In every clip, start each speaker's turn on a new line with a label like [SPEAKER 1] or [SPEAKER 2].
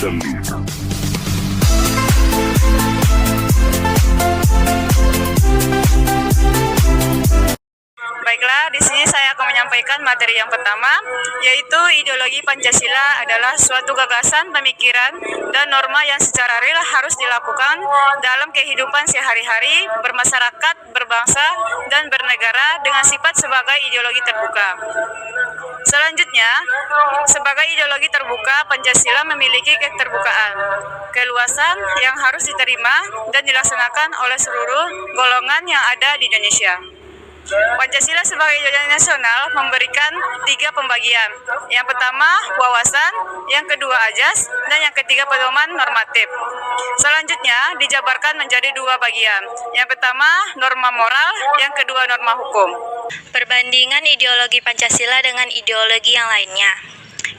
[SPEAKER 1] seni.
[SPEAKER 2] Baiklah, di sini saya akan menyampaikan materi yang pertama, yaitu ideologi Pancasila adalah suatu gagasan, pemikiran, dan norma yang secara real harus dilakukan dalam kehidupan sehari-hari, bermasyarakat, berbangsa, dan bernegara dengan sifat sebagai ideologi terbuka. Selanjutnya, sebagai ideologi terbuka, Pancasila memiliki keterbukaan, keluasan yang harus diterima dan dilaksanakan oleh seluruh golongan yang ada di Indonesia. Pancasila sebagai ideologi nasional memberikan 3 pembagian. Yang pertama, wawasan, yang kedua, ajas, dan yang ketiga, pedoman normatif. Selanjutnya, dijabarkan menjadi 2 bagian. Yang pertama, norma moral, yang kedua, norma hukum.
[SPEAKER 3] Perbandingan ideologi Pancasila dengan ideologi yang lainnya.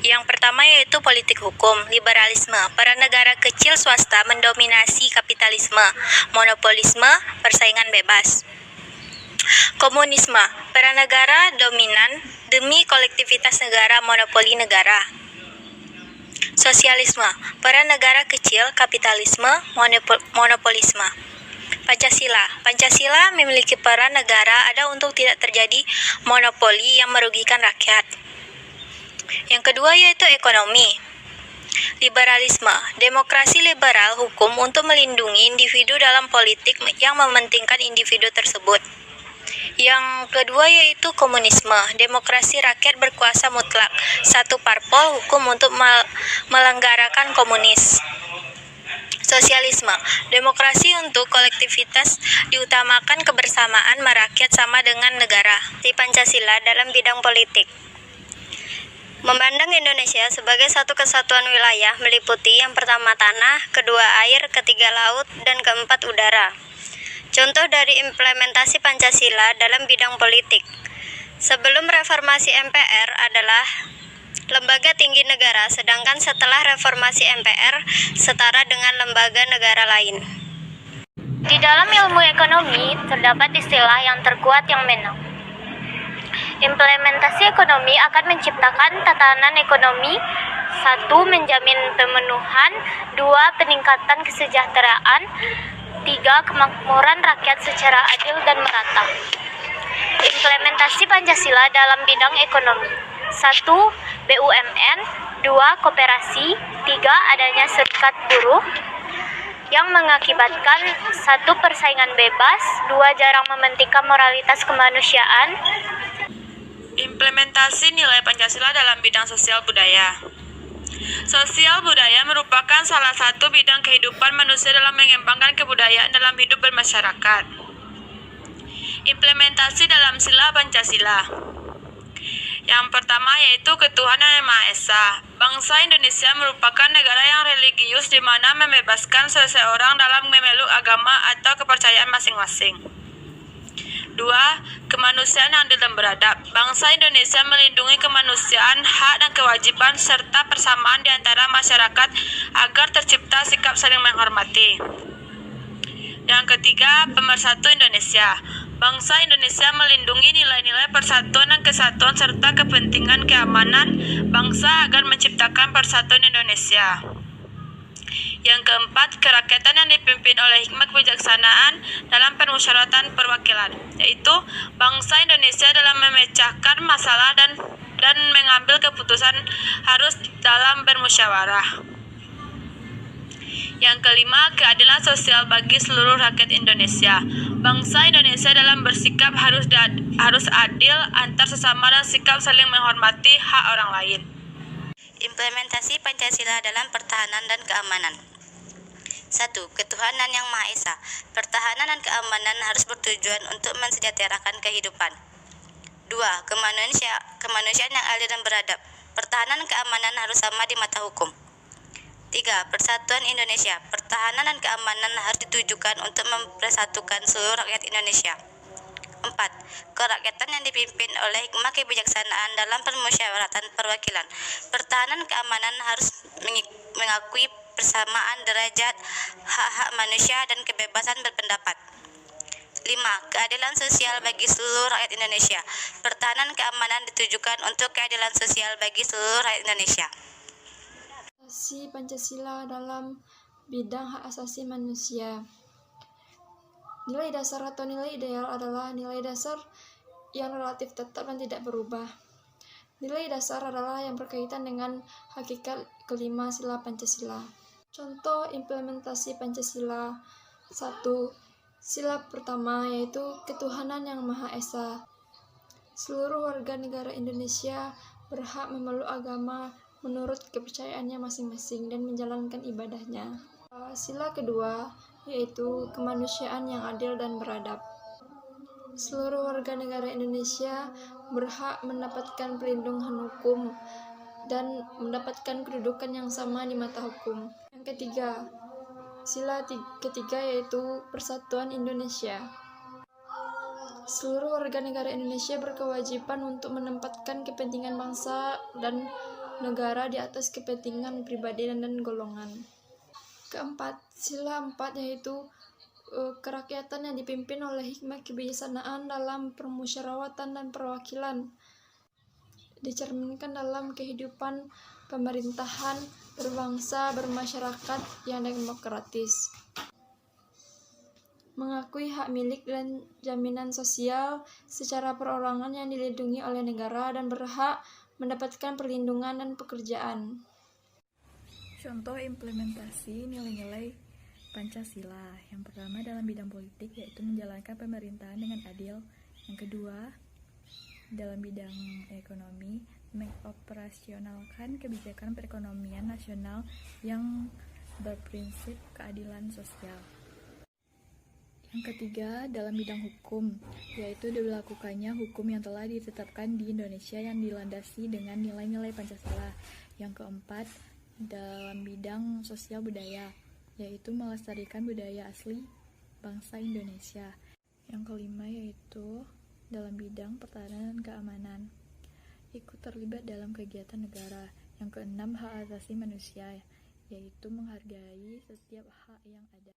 [SPEAKER 3] Yang pertama yaitu politik hukum, liberalisme. Para negara kecil swasta mendominasi kapitalisme, monopolisme, persaingan bebas. Komunisme, para negara dominan demi kolektivitas negara, monopoli negara. Sosialisme, para negara kecil, kapitalisme, monopolisme. Pancasila memiliki peran negara ada untuk tidak terjadi monopoli yang merugikan rakyat. Yang kedua yaitu ekonomi. Liberalisme, demokrasi liberal hukum untuk melindungi individu dalam politik yang mementingkan individu tersebut. Yang kedua yaitu komunisme, demokrasi rakyat berkuasa mutlak, satu parpol hukum untuk melenggarakan komunis. Sosialisme, demokrasi untuk kolektivitas diutamakan kebersamaan merakyat sama dengan negara. Di Pancasila dalam bidang politik. Memandang Indonesia sebagai satu kesatuan wilayah meliputi yang pertama tanah, kedua air, ketiga laut, dan keempat udara. Contoh dari implementasi Pancasila dalam bidang politik. Sebelum reformasi MPR adalah lembaga tinggi negara, sedangkan setelah reformasi MPR setara dengan lembaga negara lain. Di dalam ilmu ekonomi terdapat istilah yang terkuat yang menang. Implementasi ekonomi akan menciptakan tatanan ekonomi 1. Menjamin pemenuhan 2. Peningkatan kesejahteraan 3. Kemakmuran rakyat secara adil dan merata. Implementasi Pancasila dalam bidang ekonomi 1. BUMN 2. Koperasi 3. Adanya serikat buruh yang mengakibatkan 1. Persaingan bebas 2. Jarang mementingkan moralitas kemanusiaan.
[SPEAKER 2] Implementasi nilai Pancasila dalam bidang sosial budaya. Sosial budaya merupakan salah satu bidang kehidupan manusia dalam mengembangkan kebudayaan dalam hidup bermasyarakat. Implementasi dalam sila Pancasila. Yang pertama yaitu ketuhanan yang Maha Esa. Bangsa Indonesia merupakan negara yang religius di mana membebaskan seseorang dalam memeluk agama atau kepercayaan masing-masing. 2. Kemanusiaan yang adil dan beradab. Bangsa Indonesia melindungi kemanusiaan, hak dan kewajiban serta persamaan di antara masyarakat agar tercipta sikap saling menghormati. Yang ketiga, pemersatu Indonesia. Bangsa Indonesia melindungi nilai-nilai persatuan dan kesatuan serta kepentingan keamanan bangsa agar menciptakan persatuan Indonesia. Yang keempat, kerakyatan yang dipimpin oleh hikmat kebijaksanaan dalam permusyawaratan perwakilan, yaitu bangsa Indonesia dalam memecahkan masalah dan mengambil keputusan harus dalam bermusyawarah. Yang kelima, keadilan sosial bagi seluruh rakyat Indonesia. Bangsa Indonesia dalam bersikap harus adil antar sesama dan sikap saling menghormati hak orang lain.
[SPEAKER 3] Implementasi Pancasila dalam pertahanan dan keamanan. 1. Ketuhanan yang Maha Esa. Pertahanan dan keamanan harus bertujuan untuk mensejahterakan kehidupan. 2. Kemanusiaan yang adil dan beradab. Pertahanan dan keamanan harus sama di mata hukum. 3. Persatuan Indonesia. Pertahanan dan keamanan harus ditujukan untuk mempersatukan seluruh rakyat Indonesia. 4. Kerakyatan yang dipimpin oleh hikmah kebijaksanaan dalam permusyawaratan perwakilan. Pertahanan keamanan harus mengakui persamaan derajat hak-hak manusia dan kebebasan berpendapat. 5. Keadilan sosial bagi seluruh rakyat Indonesia. Pertahanan keamanan ditujukan untuk keadilan sosial bagi seluruh rakyat Indonesia.
[SPEAKER 1] implementasi Pancasila dalam bidang hak asasi manusia. Nilai dasar atau nilai ideal adalah nilai dasar yang relatif tetap dan tidak berubah. Nilai dasar adalah yang berkaitan dengan hakikat kelima sila Pancasila. Contoh implementasi Pancasila. 1. Sila pertama yaitu ketuhanan yang Maha Esa. Seluruh warga negara Indonesia berhak memeluk agama menurut kepercayaannya masing-masing dan menjalankan ibadahnya. Sila kedua yaitu kemanusiaan yang adil dan beradab. Seluruh warga negara Indonesia berhak mendapatkan perlindungan hukum dan mendapatkan kedudukan yang sama di mata hukum. Yang ketiga, sila ketiga yaitu persatuan Indonesia. Seluruh warga negara Indonesia berkewajiban untuk menempatkan kepentingan bangsa dan negara di atas kepentingan pribadi dan golongan. Keempat, sila 4 yaitu kerakyatan yang dipimpin oleh hikmah kebijaksanaan dalam permusyawaratan dan perwakilan, dicerminkan dalam kehidupan pemerintahan berbangsa bermasyarakat yang demokratis. Mengakui hak milik dan jaminan sosial secara perorangan yang dilindungi oleh negara dan berhak mendapatkan perlindungan dan pekerjaan.
[SPEAKER 4] Contoh implementasi nilai-nilai Pancasila. Yang pertama dalam bidang politik yaitu menjalankan pemerintahan dengan adil. Yang kedua dalam bidang ekonomi mengoperasionalkan kebijakan perekonomian nasional yang berprinsip keadilan sosial. Yang ketiga dalam bidang hukum yaitu dilakukannya hukum yang telah ditetapkan di Indonesia yang dilandasi dengan nilai-nilai Pancasila. Yang keempat dalam bidang sosial budaya, yaitu melestarikan budaya asli bangsa Indonesia. Yang kelima yaitu dalam bidang pertahanan dan keamanan, ikut terlibat dalam kegiatan negara. Yang keenam hak asasi manusia, yaitu menghargai setiap hak yang ada.